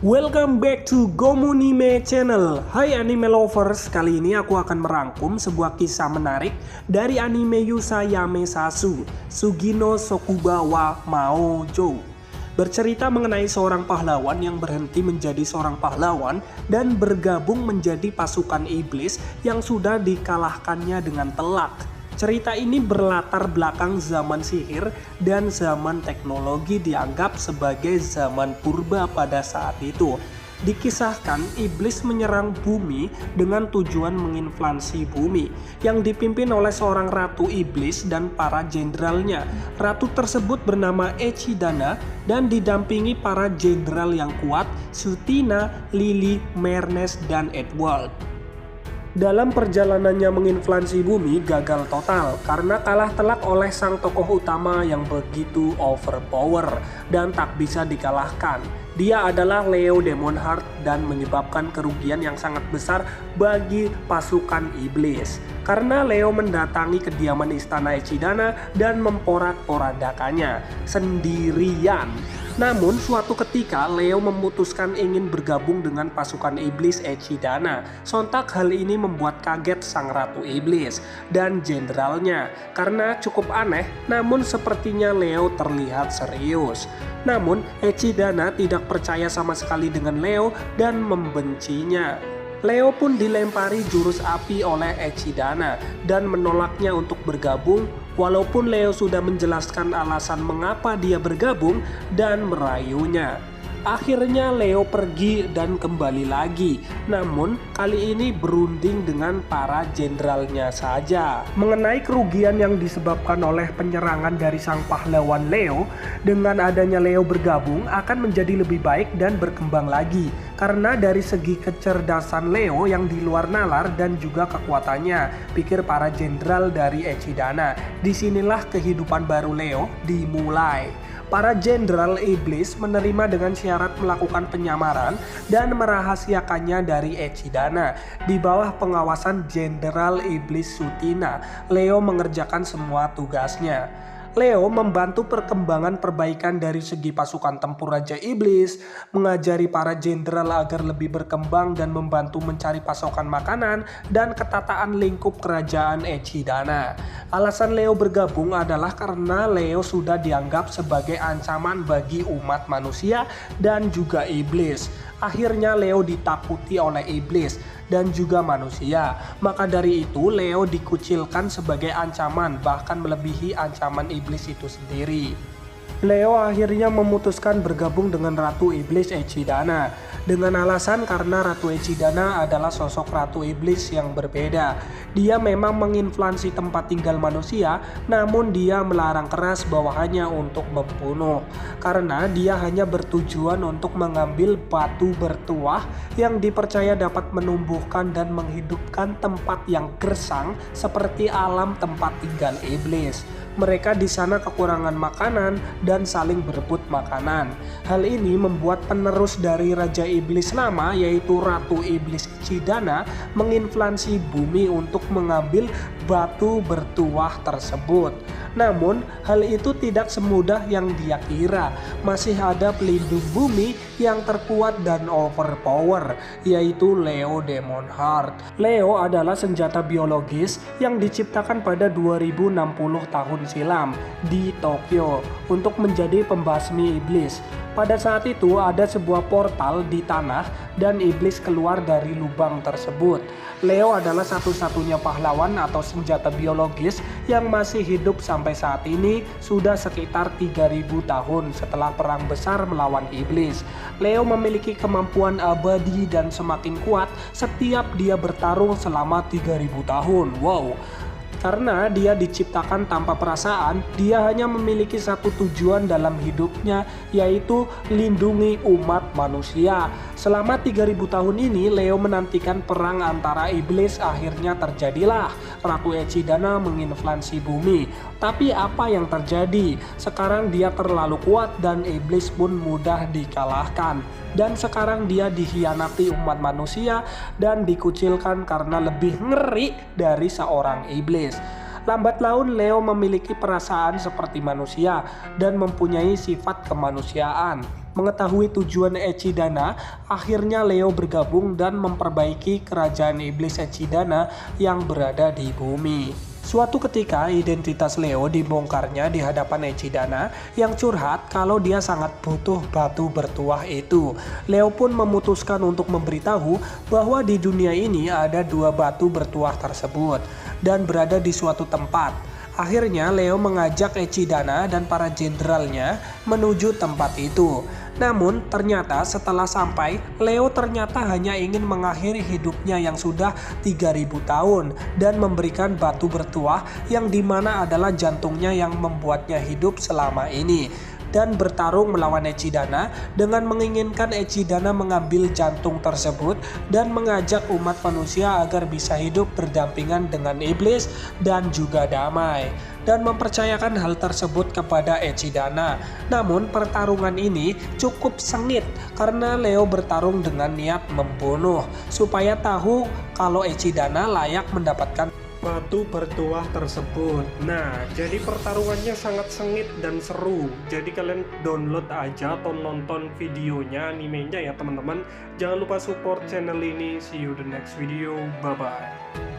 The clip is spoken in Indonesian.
Welcome back to Gomunime Channel. Hai anime lovers, kali ini aku akan merangkum sebuah kisah menarik dari anime Yusa Yamesasu, Sugino Sokuba wa Maojo. Bercerita mengenai seorang pahlawan yang berhenti menjadi seorang pahlawan dan bergabung menjadi pasukan iblis yang sudah dikalahkannya dengan telak. Cerita ini berlatar belakang zaman sihir dan zaman teknologi dianggap sebagai zaman purba pada saat itu. Dikisahkan iblis menyerang bumi dengan tujuan menginvasi bumi yang dipimpin oleh seorang ratu iblis dan para jenderalnya. Ratu tersebut bernama Echidna dan didampingi para jenderal yang kuat, Sutina, Lily, Mernes, dan Edward. Dalam perjalanannya menginvasi bumi gagal total karena kalah telak oleh sang tokoh utama yang begitu overpower dan tak bisa dikalahkan. Dia adalah Leo Demonheart dan menyebabkan kerugian yang sangat besar bagi pasukan iblis. Karena Leo mendatangi kediaman istana Echidna dan memporak-porandakannya sendirian. Namun suatu ketika Leo memutuskan ingin bergabung dengan pasukan iblis Echidna. Sontak hal ini membuat kaget sang ratu iblis dan jenderalnya karena cukup aneh, namun sepertinya Leo terlihat serius. Namun Echidna tidak percaya sama sekali dengan Leo dan membencinya. Leo pun dilempari jurus api oleh Echidna dan menolaknya untuk bergabung. Walaupun Leo sudah menjelaskan alasan mengapa dia bergabung dan merayunya. Akhirnya Leo pergi dan kembali lagi, namun kali ini berunding dengan para jenderalnya saja. Mengenai kerugian yang disebabkan oleh penyerangan dari sang pahlawan Leo, dengan adanya Leo bergabung akan menjadi lebih baik dan berkembang lagi. Karena dari segi kecerdasan Leo yang di luar nalar dan juga kekuatannya, pikir para jenderal dari Echidna. Disinilah kehidupan baru Leo dimulai. Para jenderal iblis menerima dengan syarat melakukan penyamaran dan merahasiakannya dari Echidna. Di bawah pengawasan jenderal iblis Sutina, Leo mengerjakan semua tugasnya. Leo membantu perkembangan perbaikan dari segi pasukan tempur Raja Iblis, mengajari para jenderal agar lebih berkembang dan membantu mencari pasokan makanan dan ketataan lingkup kerajaan Echidna. Alasan Leo bergabung adalah karena Leo sudah dianggap sebagai ancaman bagi umat manusia dan juga iblis. Akhirnya Leo ditakuti oleh iblis dan juga manusia. Maka dari itu Leo dikucilkan sebagai ancaman, bahkan melebihi ancaman iblis itu sendiri. Leo akhirnya memutuskan bergabung dengan Ratu Iblis Echidna dengan alasan karena Ratu Echidna adalah sosok Ratu Iblis yang berbeda. Dia memang menginvasi tempat tinggal manusia, namun dia melarang keras bawahannya untuk membunuh karena dia hanya bertujuan untuk mengambil batu bertuah yang dipercaya dapat menumbuhkan dan menghidupkan tempat yang gersang seperti alam tempat tinggal iblis. Mereka di sana kekurangan makanan dan saling berebut makanan. Hal ini membuat penerus dari Raja Iblis lama yaitu Ratu Iblis Echidna menginvasi bumi untuk mengambil batu bertuah tersebut. Namun hal itu tidak semudah yang dia kira. Masih ada pelindung bumi yang terkuat dan overpower yaitu Leo Demonheart. Leo adalah senjata biologis yang diciptakan pada 2060 tahun silam di Tokyo untuk menjadi pembasmi iblis. Pada saat itu ada sebuah portal di tanah dan iblis keluar dari lubang tersebut. Leo adalah satu-satunya pahlawan atau senjata biologis yang masih hidup sampai saat ini, sudah sekitar 3000 tahun setelah perang besar melawan iblis. Leo memiliki kemampuan abadi dan semakin kuat setiap dia bertarung selama 3000 tahun. Wow. Karena dia diciptakan tanpa perasaan, dia hanya memiliki satu tujuan dalam hidupnya, yaitu lindungi umat manusia. Selama 3000 tahun ini, Leo menantikan perang antara iblis. Akhirnya terjadilah. Ratu Echidna menginvasi bumi. Tapi apa yang terjadi? Sekarang dia terlalu kuat dan iblis pun mudah dikalahkan. Dan sekarang dia dikhianati umat manusia dan dikucilkan karena lebih ngeri dari seorang iblis. Lambat laun Leo memiliki perasaan seperti manusia dan mempunyai sifat kemanusiaan. Mengetahui tujuan Echidna, akhirnya Leo bergabung dan memperbaiki kerajaan iblis Echidna yang berada di bumi. Suatu ketika identitas Leo dibongkarnya di hadapan Echidna yang curhat kalau dia sangat butuh batu bertuah itu. Leo pun memutuskan untuk memberitahu bahwa di dunia ini ada 2 batu bertuah tersebut dan berada di suatu tempat. Akhirnya Leo mengajak Echidna dan para jenderalnya menuju tempat itu. Namun ternyata setelah sampai, Leo ternyata hanya ingin mengakhiri hidupnya yang sudah 3000 tahun dan memberikan batu bertuah yang dimana adalah jantungnya yang membuatnya hidup selama ini. Dan bertarung melawan Echidna dengan menginginkan Echidna mengambil jantung tersebut dan mengajak umat manusia agar bisa hidup berdampingan dengan iblis dan juga damai, dan mempercayakan hal tersebut kepada Echidna. Namun pertarungan ini cukup sengit karena Leo bertarung dengan niat membunuh supaya tahu kalau Echidna layak mendapatkan batu bertuah tersebut. Nah, jadi pertarungannya sangat sengit dan seru. Jadi kalian download aja atau nonton videonya, animenya ya teman-teman. Jangan lupa support channel ini. See you the next video. Bye bye.